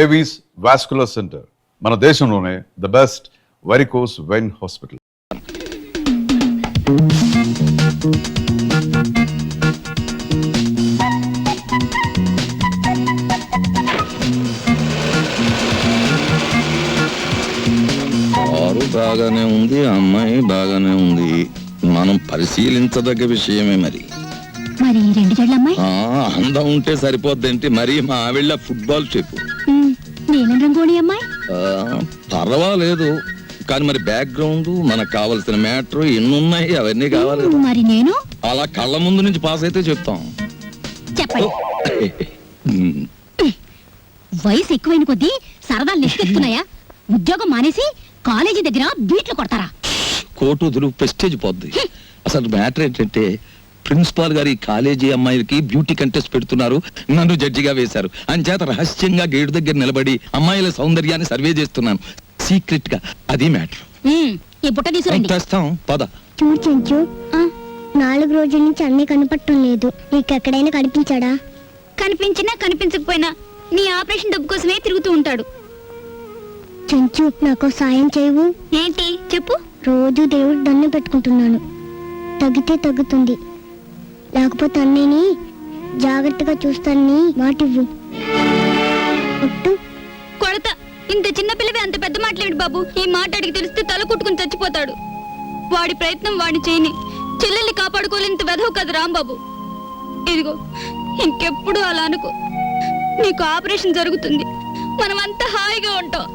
Avis vascular centre మన దేశంలోనే the best varicose vein hospital. Car బాగానే ఉంది, అమ్మాయి బాగానే ఉంది. మనం పరిశీలించదగ్గ విషయమే. మరి మరి రెండు జడ్లమ్మాయి అందం ఉంటే సరిపోద్దేంటి? మరి మా ఆవిళ్ళ ఫుట్బాల్ చెప్పు. నీలం రంగోణి అమ్మాయి పర్వాలేదు, కానీ మరి బ్యాక్గ్రౌండ్, మనకు కావాల్సిన మ్యాటర్ ఎన్నున్నాయి, అవన్నీ కావాలి. మరి నేను అలా కళ్ళ ముందు నుంచి పాస్ అయితే చెప్తాం. చెప్పండి. వయసు ఎక్కువైన కొద్దీ సరదాలు నెక్కెత్తున్నాయా? ఉద్యోగం మానేసి కాలేజీ దగ్గర బీట్లు కొడతారా? కోటు వదులు, ప్రెస్టేజ్ పోద్ది. అసలు మ్యాటర్ ఏంటంటే ప్రిన్సిపాల్ గారు ఈ కాలేజీ అమ్మాయిలకి బ్యూటీ కంటెస్ట్ పెడుతున్నారు, నన్ను జడ్జిగా వేశారు. అంచేత రహస్యంగా గేటు దగ్గర నిలబడి అమ్మాయిల సౌందర్యాన్ని సర్వే చేస్తున్నాను సీక్రెట్ గా. అది మ్యాటర్. ఈ బుట్ట తీసుకురండి. తెస్తాం, పద. చూడు చెంచు, 4 రోజుల నుంచి అన్నీ కనపడటం లేదు. నీకెక్కడైనా కనిపించాడా? కనిపించినా కనిపించకపోయినా నీ ఆపరేషన్ డబ్బు కోసమే తిరుగుతూ ఉంటాడు. చెంచు, నాకు సాయం చేయవు? ఏంటి చెప్పు. రోజు దేవుడు దండం పెట్టుకుంటున్నాను, తగ్గితే తగ్గుతుంది, లేకపోతే అన్నీని జాగ్రత్తగా చూస్తానని మాటివ్వు. ఒట్టు. కొడత. ఇంత చిన్న పిల్లవి అంత పెద్ద మాట్లాడు బాబు. ఈ మాట అడిగి తెలిస్తే తల కుట్టుకుని చచ్చిపోతాడు. వాడి ప్రయత్నం వాడిని చేయని. చెల్లెల్ని కాపాడుకోలేంత వెధవు కదా రాంబాబు. ఇదిగో, ఇంకెప్పుడు అలా అనుకో. నీకు ఆపరేషన్ జరుగుతుంది, మనమంతా హాయిగా ఉంటాం.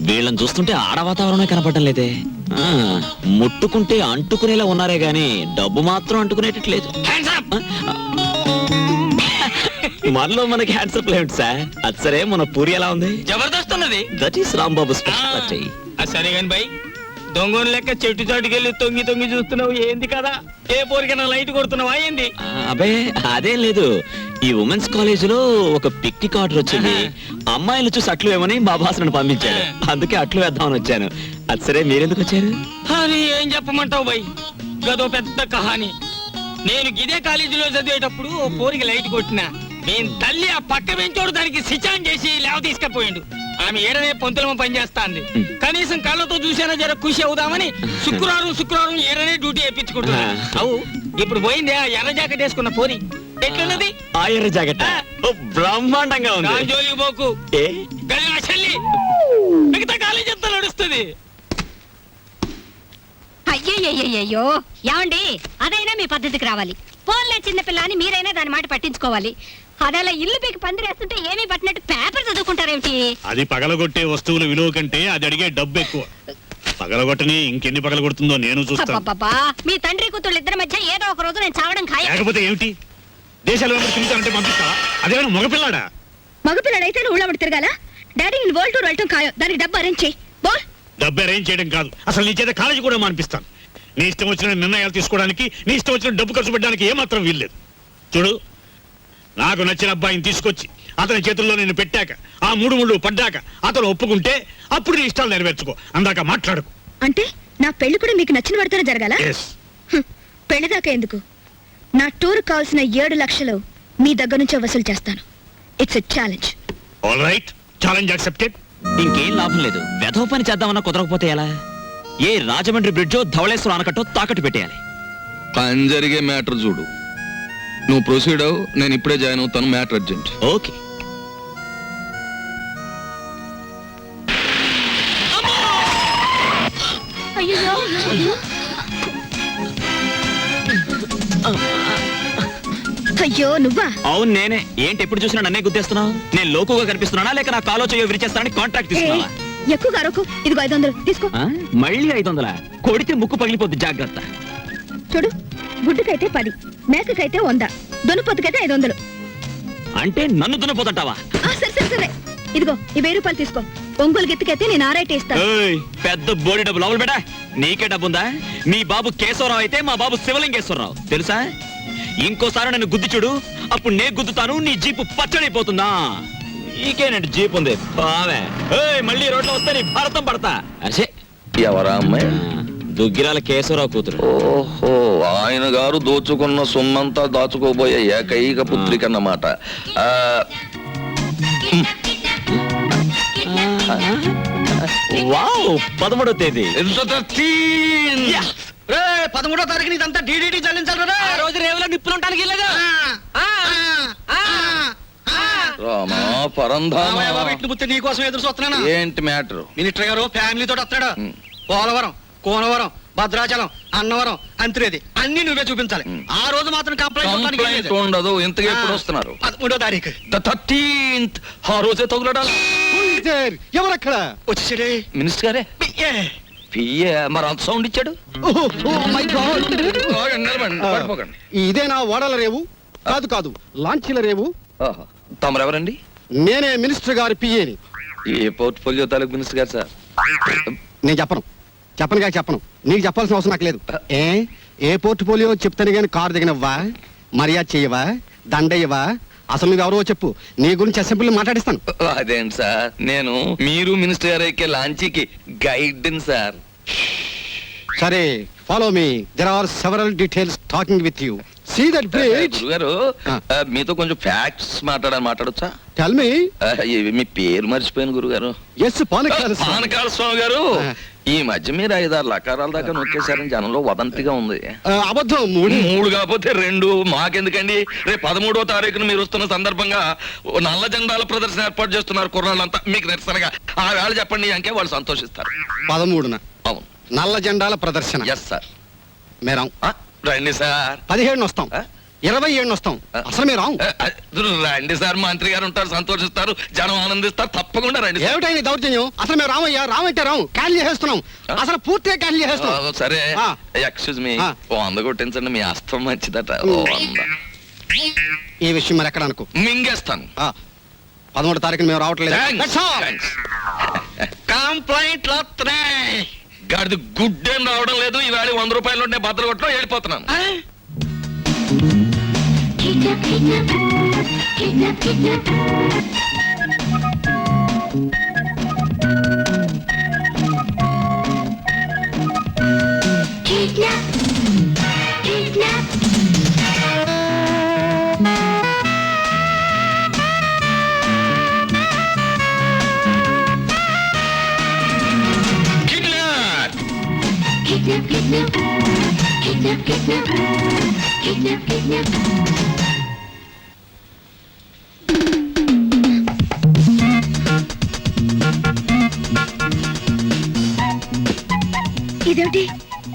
వీళ్ళని చూస్తుంటే ఆడ వాతావరణమే కనపడటం లేదే. ముట్టుకుంటే అంటుకునేలా ఉన్నారే గాని డబ్బు మాత్రం అంటుకునేటట్లేదు. మనలో మనకి హ్యాండ్సప్ లేదు సార్. అది సరే, మన పూరి ఎలా ఉంది? జబర్దస్త్ ఉన్నది. That is Rambabu special. సరే గాని బై, దొంగను లెక్క చెట్టు చాటుకెళ్ళి తొంగి తొంగి చూస్తున్నావు ఏంది కదా? ఏ పోరికైనా లైట్ కొడుతున్నావా ఏంది? అబే అదేం లేదు. ఈ ఉమెన్స్ కాలేజ్ లో ఒక పిక్నిక్ ఆర్డర్ వచ్చింది. అమ్మాయిలు చూసి అట్లు ఏమని మా బాసను పంపించాడు. అందుకే అట్లు వేద్దామని వచ్చాను. అది సరే, మీరెందుకు వచ్చారు? అని ఏం చెప్పమంటావు బై? గదో పెద్ద కహాని. నేను గిదే కాలేజీలో చదివేటప్పుడు ఓ పోరికి లైట్ కొట్టినా. నేను తల్లి ఆ పక్క పెంచోడు దానికి సిచాన్ చేసి లేవ తీసుకపోయిండు. ఆమె ఏడనే పొంతులమ పనిచేస్తాంది. కనీసం కళ్ళతో చూసేనా జర ఖుషి అవుదామని శుక్రవారం ఏడనే డ్యూటీ వేయించుకుంటున్నా. అవు ఇప్పుడు పోయింది ఆ ఎర్ర జాకెట్ వేసుకున్న పోరి. ఎట్లున్నది ఆ ఎర్ర జాకెట్? బ్రహ్మాండంగా ఉంది. జోలికి పోకు, గది నా చెల్లి. మిగతా కాలేజీ అంతా నడుస్తుంది. అయ్యయ్యో ఏమండి, అదైనా మీ పద్ధతికి రావాలి. ఫోన్లే చిన్నపిల్ల అని మీరైనా దాని మాట పట్టించుకోవాలి. అదలా ఇల్లు పీకి పందిరేస్తుంటే ఏమీ పట్టినట్టు పేపర్ చదువుకుంటారేమిటి? అది పగలగొట్టే వస్తువుల విలువ కంటే అది అడిగే డబ్బు ఎక్కువ. పగలగొట్టని ఇంకెన్ని పగలగొడుతుందో నేను చూస్తాను. మీ తండ్రి కూతుళ్ళు ఇద్దరి మధ్య ఏదో ఒక రోజు నేను చావడం ఖాయం. లేకపోతే ఏమిటి? దేశాలు తిరుగుతానంటే పంపిస్తా? అదేమైనా మగపిల్లాడా? మగపిల్లడైతే నువ్వు ఊళ్ళో తిరగాల? డాడీ నేను వరల్డ్ టూర్ వెళ్ళటం ఖాయం. దానికి డబ్బు అరేంజ్ చేయి. డబ్బు అరేంజ్ చేయడం కాదు, అసలు నీ చేత కాలేజీ కూడా మానిపిస్తాను. నీ ఇష్టం వచ్చిన నిర్ణయాలు తీసుకోవడానికి, నీ ఇష్టం వచ్చిన డబ్బు ఖర్చు పెట్టడానికి ఏమాత్రం వీల్లేదు. చూడు, నాకు నచ్చిన అబ్బాయిని తీసుకొచ్చి అతని చేతుల్లో నేను పెట్టాక, ఆ 3 ముళ్ళు పడ్డాక అతను ఒప్పుకుంటే అప్పుడు నీ ఇష్టాలు నెరవేర్చుకో. అందాక మాట్లాడుకు. అంటే నా పెళ్లి కూడా మీకు నచ్చిన పడితేనే జరగాల? పెళ్లి దాకా ఎందుకు? నా టూర్ కావాల్సిన 7 లక్షలు మీ దగ్గర నుంచే వసూలు చేస్తాను. It's a challenge. All right, challenge accepted. ఇంకేం లాభం లేదు. వెధవ పని చేద్దామన్నా కుదరకపోతే ఎలా? ఏ రాజమండ్రి బ్రిడ్జో ధవళేశ్వరం ఆనకట్టో తాకట్టు పెట్టేయాలి. పని జరిగే మ్యాటర్ చూడు. నువ్వు ప్రొసీడ్ అవు, నేను ఇప్పుడే జాయిన్ అవుతాను. Matter urgent. ఓకే. అయ్యో నువ్వా? అవును నేనే. ఏంటి ఎప్పుడు చూసినా నన్నే గుర్తిస్తున్నావు? నేను లోకుగా కనిపిస్తున్నానా లేక నా కాలో చేయో విరిచేస్తానని కాంట్రాక్ట్ తీసుకున్నావా? ఎక్కువగా అరకు. ఇదిగో 500 తీసుకో. మళ్ళీ 500? కొడితే ముక్కు పగిలిపోద్ది, జాగ్రత్త. చూడు, గుడ్డుకైతే 10, మేకకైతే 100, దున్నపోతుకైతే 500. అంటే నన్ను దున్నపోతుంటావా? సరే ఇదిగో ఈ 1000 రూపాయలు తీసుకో. ఒంగోలు గెత్తుకైతే నేను 6 ఇస్తాను. పెద్ద బోడి డబ్బు లోపల బేటా. నీకే డబ్బుందా? మీ బాబు కేశవరావు అయితే మా బాబు శివలింగేశ్వరరావు తెలుసా? ఇంకోసారి నన్ను గుద్ది చూడు, అప్పుడు నే గుద్దుతాను. నీ జీపు పచ్చడైపోతుందా? నీకేనండి జీప్ ఉంది బావే. మళ్ళీ రోడ్లో వస్తే నీ భారతం పడతా. అరే ఎవరా అమ్మాయి? దుగ్గిరాల కేశవరావు కూతురు. ఓహో, ఆయన గారు దోచుకున్న సొమ్మంతా దాచుకోబోయే ఏకైక పుత్రిక అన్నమాట. ఆ, వావ్, 13వ తేదీ. ఎంత 13. 13వ తారీఖున ఇదంతా డీడీటీ చెల్లించాలి. ఆ రోజు రేవులో నిప్పులుంటానికి వెళ్ళగా రామా పరంధామా, నీకోసం ఎదురు చూస్తున్నాను. ఏంటి మ్యాటర్? మినిస్టర్ గారు ఫ్యామిలీ తోటి వస్తాడు. పోలవరం, కోనవరం, భద్రాచలం, అన్నవరం, అంత్రేది అన్ని నువ్వే చూపించాలి. ఆ రోజు మాత్రం కంప్లైంట్ ఉండదు. ఇంతగా ఎప్పుడు వస్తున్నారు? 13వ తారీఖు 13th. ఆ రోజే తగులడాలి. ఎవరక్కడ? వచ్చేసాడే మినిస్టర్ గారే. పిఏ మరి అంత సౌండ్ ఇచ్చాడు. నిలబడండి, పడిపోకండి. ఇదేనా ఓడల రేవు? కాదు కాదు, లాంచీల రేవు. ఆహా. తమరెవరండి? నేనే మినిస్టర్ గారి పిఏని. ఏ పోర్ట్ఫోలియో తాలూకు మినిస్టర్ గారు సార్? నేను చెప్పను. నీకు చెప్పాల్సిన అవసరం నాకు లేదు. ఏ పోర్ట్ఫోలియో చెప్తాను గాని కారు దిగనవ్వా, మర్యాద చెయ్యవా, దండయ్యవా? అసలు నువ్వెవరో చెప్పు, నీ గురించి అసెంబ్లీ మాట్లాడిస్తాను. అదేంటి సార్, నేను మీరు మినిస్టర్ గారు ఎక్కే లాంచీకి గైడ్ సార్. సరే, follow me. There are several details talking with you. See that bridge. గురుగారు, మీతో కొంచెం ఫ్యాక్ట్స్ మాట్లాడొచ్చా? Tell me. మీ పేరు మర్చిపోయాను గురుగారు. ఎస్, పానకాల పానకాల స్వామి గారు. ఈ మధ్య మీరు 5-6 లకారాల దాకా నొక్కేశారని జనంలో వదంతిగా ఉంది. అబద్ధం. 3 కాకపోతే 2. మాకెందుకండి? రేపు 13వ తారీఖున మీరు వస్తున్న సందర్భంగా ఓ నల్ల జెండాల ప్రదర్శన ఏర్పాటు చేస్తున్నారు కుర్రాళ్ళంతా. మీకు నిరసనగా ఆ వేళ చెప్పండి అంకే వాళ్ళు సంతోషిస్తారు. 13న అవును, నల్ల జెండాల ప్రదర్శన. Yes sir. మేరాం. రండి సార్. 17 వస్తాం, 27 వస్తాం. అసలు మీరు రండి సార్, మంత్రి గారు ఉంటారు, సంతోషిస్తారు, జనం ఆనందిస్తారు. తప్పకుండా రండి. ఏమిటైంది దౌర్జన్యం? అసలు మేము రామయ్యా, రామంటే రాము, క్యాన్సిల్ చేసేస్తున్నాం. అసలు పూర్తిగా క్యాన్సిల్ చేసేస్తున్నాం. సరే, ఆ. ఎక్స్క్యూజ్ మీ, ఆ. 100 కొట్టించండి. మీ అస్తం మంచిదట. 100 ఈ విషయం మరి ఎక్కడ అనుకో. మింగేస్తాను. 13వ తారీఖున మేము రావట్లేదు. Thanks. That's all. Thanks. Complaint వస్తున్నాయి. గాడిది గుడ్డేం రావడం లేదు. ఈవేళ 100 రూపాయలు ఉంటే బద్దలు కొట్టడం వెళ్ళిపోతున్నాను. ఇదేమిటి?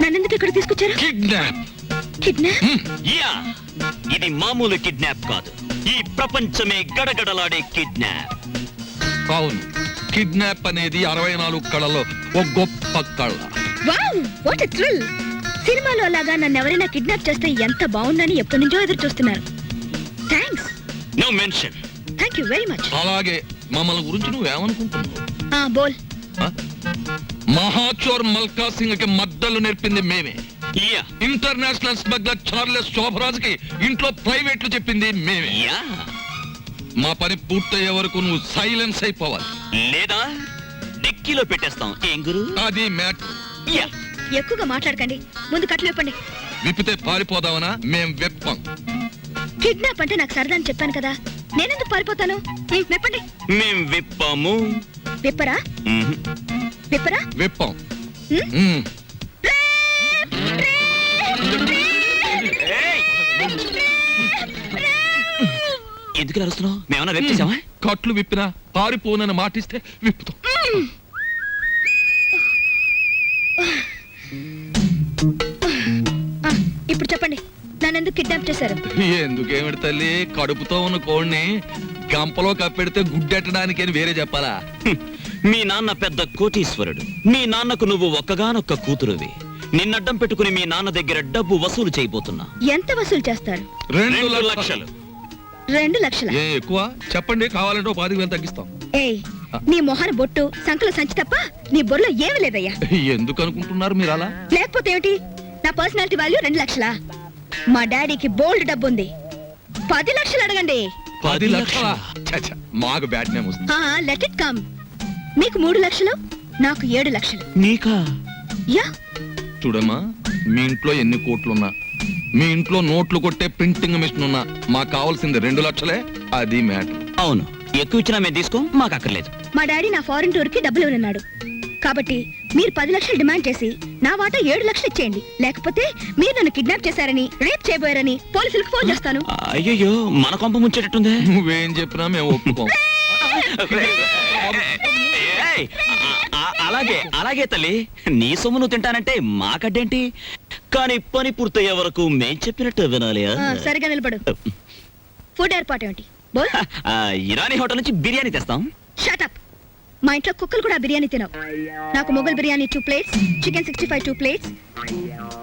నన్నెందుకు ఇక్కడ తీసుకొచ్చారు? కిడ్నాప్. కిడ్నాప్? యా, ఇది మామూలు కిడ్నాప్ కాదు. ఈ ప్రపంచమే గడగడలాడే కిడ్నాప్. అవును, కిడ్నాప్ అనేది 64 కళలో ఒక గొప్ప కళ. Wow, what a thrill! సినిమాలో లాగా నన్ను ఎవరైనా కిడ్నాప్ చేస్తే ఎంత బాగుందని ఎప్పటి నుంచో ఎదురు చూస్తున్నారు. Thanks. No mention. Thank you very much. అలాగే మమ్మల్ని గురించి నువ్వేమనుకుంటున్నావు? బోల్. మహాచోర్ మల్కా సింగ్ కి మద్దలు నేర్పింది మేమే. యా, ఇంటర్నేషనల్ స్మగ్లర్ చార్లెస్ శోభరాజ్కి ఇంట్లో ప్రైవేట్లు చెప్పింది మేమే. యా. మా పని పూర్తయ్యే వరకు నువ్వు సైలెన్స్ అయిపోవాలి. లేదా డిక్కీలో పెట్టేస్తాం. ఏం గురు? అది మ్యాటర్. యా. ఎక్కువగా మాట్లాడకండి, ముందు కట్లు విప్పండి. విప్పితే పారిపోదామనా? మేం వెప్పం. కిడ్నాప్ అంటే నాకు సరదా అని చెప్పాను కదా, నేనెందుకు పారిపోతాను? విప్పండి. మేం విప్పాము. విప్పరా? మ్మ్. విప్పరా? వెప్పం. హ్మ్? ఏయ్! ఎందుకు అరుస్తున్నావు? మేమన్నా వెప్ చేసావా? కట్లు విప్పినా పారిపోనని మాటిస్తే విప్పుతాం. ఇప్పుడు చెప్పండి, నన్నెందుకు కిడ్నాప్ చేశారు? ఎందుకేమిటి తల్లి, కడుపుతో ఉన్న కోడిని గంపలో కప్పెడితే గుడ్డెట్టడానికి అని వేరే చెప్పాలా? మీ నాన్న పెద్ద కోటీశ్వరుడు. మీ నాన్నకు నువ్వు ఒక్కగానొక్క కూతురువి. నిన్నడ్డం పెట్టుకుని మీ నాన్న దగ్గర డబ్బు వసూలు చేయబోతున్నా. ఎంత వసూలు చేస్తారు? 2 లక్షలు. 2 లక్షల? ఏ ఎక్కువ చెప్పండి, కావాలంటే 10,000 తగ్గిస్తాం. ఏయ్, నీ మొహన బొట్టు, సంకల సంచి తప్ప నీ బొర్రలో ఏమీ లేదయ్యా. ఎందుకు అనుకుంటున్నారు మీరు అలా? లేకపోతే ఏమిటి? నా పర్సనాలిటీ వాల్యూ 2 లక్షలా? మా డాడీకి బోల్డ్ డబ్బు ఉంది. 10 లక్షలు అడగండి. 10 లక్షలా? ఛ, మాకు బ్యాడ్ నేమ్ వస్తుంది. Let it come. మీకు 3 లక్షలు, నాకు 7 లక్షలు. నీకా? యా, చూడమ్మా, మీ ఇంట్లో ఎన్ని కోట్లున్నా, మీ ఇంట్లో నోట్లు కొట్టే ప్రింటింగ్ మిషన్ ఉన్నా, మాకు కావాల్సింది 2 లక్షలే. అది మ్యాటర్. అవును, ఎక్కువ ఇచ్చినా మేము తీసుకో, మాకు అక్కర్లేదు. మా డాడీ నా ఫారెన్ టూర్ కి డబ్బులు ఇవ్వనున్నాడు కాబట్టి మీరు 10 లక్షలు డిమాండ్ చేసి నా వాటా 7 లక్షలు ఇచ్చేయండి. లేకపోతే మీరు నన్ను కిడ్నాప్ చేశారని, రేప్ చేయబోయారని పోలీసులకు ఫోన్ చేస్తాను. అయ్యో, మన కొంప ముంచేటట్టుందే. నువ్వేం చెప్పినా మేము ఒప్పుకోం. ఏయ్, అలాగే అలాగే తల్లి, నీ సొమ్ము నువ్వు తింటానంటే మాకడ్డేంటి? కానీ పని పూర్తయ్యే వరకు మేం చెప్పినట్టు వినాలి. సరిగా నిలబడు. ఫుడ్ ఏర్పాటు ఏమిటి? బోల్. ఇరానీ హోటల్ నుంచి బిర్యానీ తెస్తాం. Shut up. మా ఇంట్లో కుక్కలు కూడా బిర్యానీ తినవు. నాకు Mughal biryani 2 plates, chicken 65 2 plates,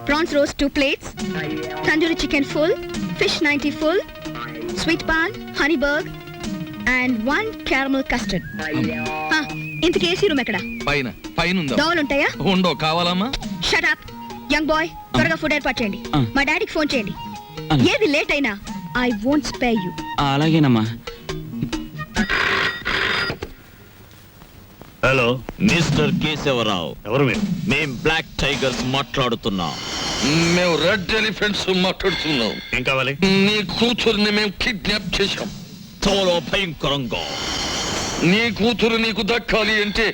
prawns roast 2 plates, tandoori chicken full, fish 90 full, sweet paan, honey బర్గ్ అండ్ 1 క్యారమల్ కస్టర్డ్. ఇంతకీ ఏసీ రూమ్ ఎక్కడ? పైన పైన ఉందా? దోవలు ఉంటాయా? ఉండో, కావాలమ్మా? Shut up. యంగ్ బాయ్, త్వరగా ఫుడ్ ఏర్పాటు చేయండి. మా డాడీకి ఫోన్ చేయండి. ఏది లేట్ అయినా ఐ వోంట్ స్పేర్ యు. అలాగేనమ్మా. హలో, మిస్టర్ కేశవరావు, ఎవరు మీరు? మేం బ్లాక్ టైగర్స్ మాట్లాడుతున్నాం. మేము రెడ్ ఎలిఫెంట్స్ మాట్లాడుతున్నాం. ఏం కావాలి? నీ కూతురుని మేము కిడ్నాప్ చేశాం. చాలా భయంకరంగా. నీ కూతురు నీకు దక్కాలి అంటే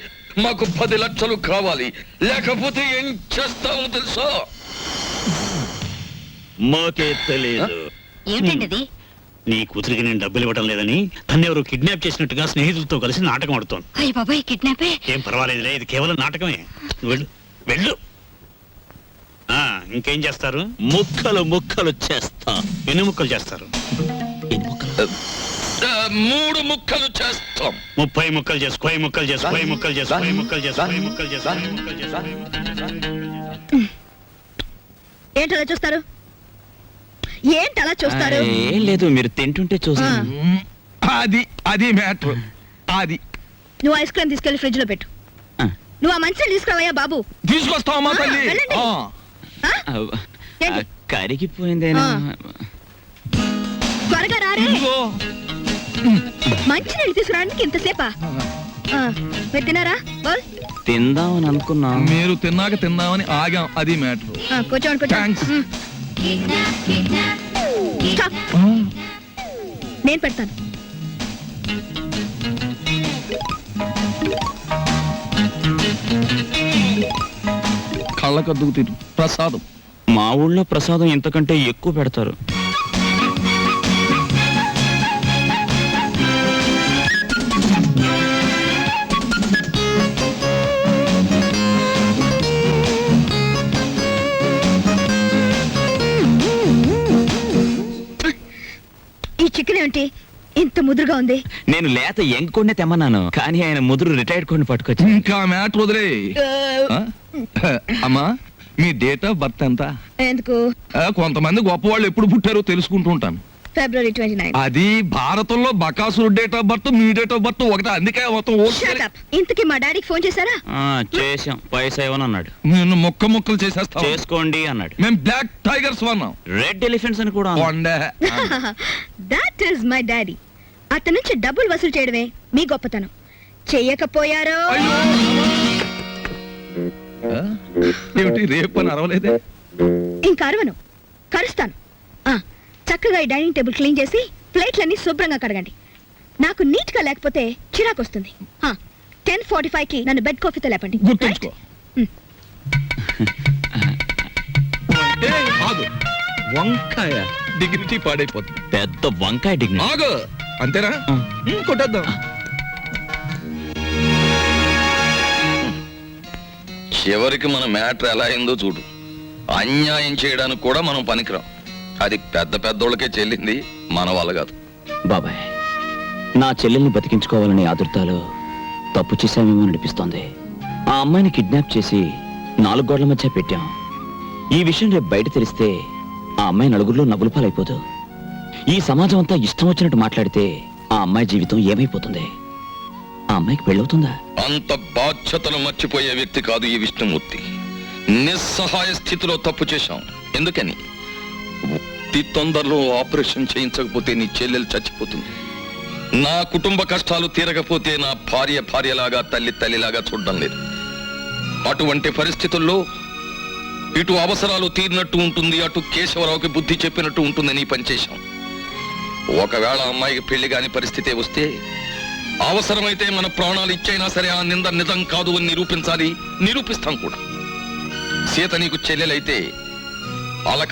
మాకు 10 లక్షలు కావాలి, లేకపోతే ఏం చేస్తామో తెలుసా? మాకే తెలియదు. ఏమిటండి అది? నీ కూతురికి నేను డబ్బులు ఇవ్వడం లేదని తన్ని ఎవరు కిడ్నాప్ చేసినట్టుగా స్నేహితులతో కలిసి నాటకం ఆడుతోంది. అయ్య బాబాయ్, కిడ్నాపే. ఏం పర్వాలేదులే, ఇది కేవలం నాటకమే. నువ్వు వెళ్ళు, వెళ్ళు. ఇంకేం చేస్తారు? ముక్కలు ముక్కలు చేస్తా. ఎన్ని ముక్కలు చేస్తారు? 3 ముక్కలు చేస్తాం. 30 ముక్కలు చేసు, 10 ముక్కలు చేసు, 10 ముక్కలు చేసు, 10 ముక్కలు చేసు, 10 ముక్కలు చేసు, 10 ముక్కలు చేసు. ఏంటలా చూస్తారు? ఏంటలా చూస్తారు? ఏం లేదు, మీరు తింటుంటే చూస్తాను. అది మ్యాటర్. అది నువ్వు ఐస్ క్రీమ్ తీసుకెళ్లి ఫ్రిడ్జ్ లో పెట్టు. నువ్వు ఆ మంచిని తీసుకురావయ్యా బాబు. తీసుకొస్తావమ్మా తల్లి. వెళ్ళండి. ఏంటి? కరిగిపోయిందేనా? త్వరగా రారే. మంచి నీళ్ళు తీసుకురావడానికి ఇంతసేపా? మీరు తిన్నారా? బోల్. తిందామని అనుకున్నాం. మీరు తిన్నాక తిందామని ఆగాం. అది మ్యాటర్. కూర్చోండి, థాంక్స్. కూర్చోండి. Stop. నేను పెడతాను. కళ్ళకద్దుకు తిరు ప్రసాదం. మా ఊళ్ళో ప్రసాదం ఇంతకంటే ఎక్కువ పెడతారు. ఈ చికెన్ ఏమిటి ఇంత ముదురుగా ఉంది? నేను లేత ఎంకొండే తెమ్మన్నాను, కానీ ఆయన ముదురు రిటైర్డ్ కొన్ని పట్టుకొచ్చి. ఇంకా మ్యాటర్ వదిలే. అమ్మా, మీ డేట్ ఆఫ్ బర్త్ ఎంత? ఎందుకు? కొంతమంది గొప్పవాళ్ళు ఎప్పుడు పుట్టారో తెలుసుకుంటూ ఉంటాను. February 29. అది భారతంలో బకాసురు డేట్ ఆఫ్ బర్త్, మీ డేట్ ఆఫ్ బర్త్ ఒకటే. అందుకే మొత్తం Shut up. ఇంతకీ మా డాడీకి ఫోన్ చేశారా? చేసాం, పైసా ఇవ్వను అన్నాడు. నేను ముక్కలు చేసేస్తా. చేసుకోండి అన్నాడు. మేము బ్లాక్ టైగర్స్ వన్నాం. రెడ్ ఎలిఫెంట్స్ అని కూడా అన్నాడు. That is my daddy. అతని నుంచి డబ్బులు వసూలు చేయడమే మీ గొప్పతనం. చెయ్యకపోయారో ఏమిటి రేపు అని అరవలేదే? ఇంకా అరవను, కరుస్తాను. చక్కగా ఈ డైనింగ్ టేబుల్ క్లీన్ చేసి ప్లేట్లన్నీ శుభ్రంగా కడగండి. నాకు నీట్ గా లేకపోతే చిరాకు వస్తుంది. 10:45కి నన్ను బెడ్ కాఫీతో లేపండి. గుర్తుంచుకో. ఆగు. వంకాయ డిగ్నిటీ పాడైపోతుంది. పెద్ద వంకాయ డిగ్నిటీ. ఆగు. అంతేనా? కొట్టేద్దాం. చివరికి మన మ్యాటర్ ఎలా అయిందో చూడు. అన్యాయం చేయడానికి కూడా మనం పనికిరాం. అది పెద్ద పెద్దోళ్ళకే చెల్లింది, మన వాళ్ళ కాదు. బాబాయ్, నా చెల్లెల్ని బతికించుకోవాలనే ఆదుర్తాలో తప్పు చేశామేమో అనిపిస్తోంది. ఆ అమ్మాయిని కిడ్నాప్ చేసి 4 గోడల మధ్య పెట్టాం. ఈ విషయం రేపు బయట తెలిస్తే ఆ అమ్మాయి నలుగురిలో నవ్వుల పాలైపోదు. ఈ సమాజం అంతా ఇష్టం వచ్చినట్టు మాట్లాడితే ఆ అమ్మాయి జీవితం ఏమైపోతుంది? ఆ అమ్మాయికి పెళ్ళవుతుందా? అంత బాధ్యతలు మర్చిపోయే వ్యక్తి కాదు ఈ విష్ణుమూర్తి. నిస్సహాయ స్థితిలో తప్పు చేశాం. ఎందుకని? అతి తొందరలో ఆపరేషన్ చేయించకపోతే నీ చెల్లెలు చచ్చిపోతుంది. నా కుటుంబ కష్టాలు తీరకపోతే నా భార్యలాగా తల్లిలాగా చూడడం లేదు. అటువంటి పరిస్థితుల్లో ఇటు అవసరాలు తీరినట్టు ఉంటుంది, అటు కేశవరావుకి బుద్ధి చెప్పినట్టు ఉంటుందని పనిచేశాం. ఒకవేళ అమ్మాయికి పెళ్లి కాని పరిస్థితే వస్తే అవసరమైతే మన ప్రాణాలు ఇచ్చైనా సరే ఆ నింద నిజం కాదు అని నిరూపించాలి, నిరూపిస్తాం కూడా. సీత నీకు చెల్లెలైతే అలక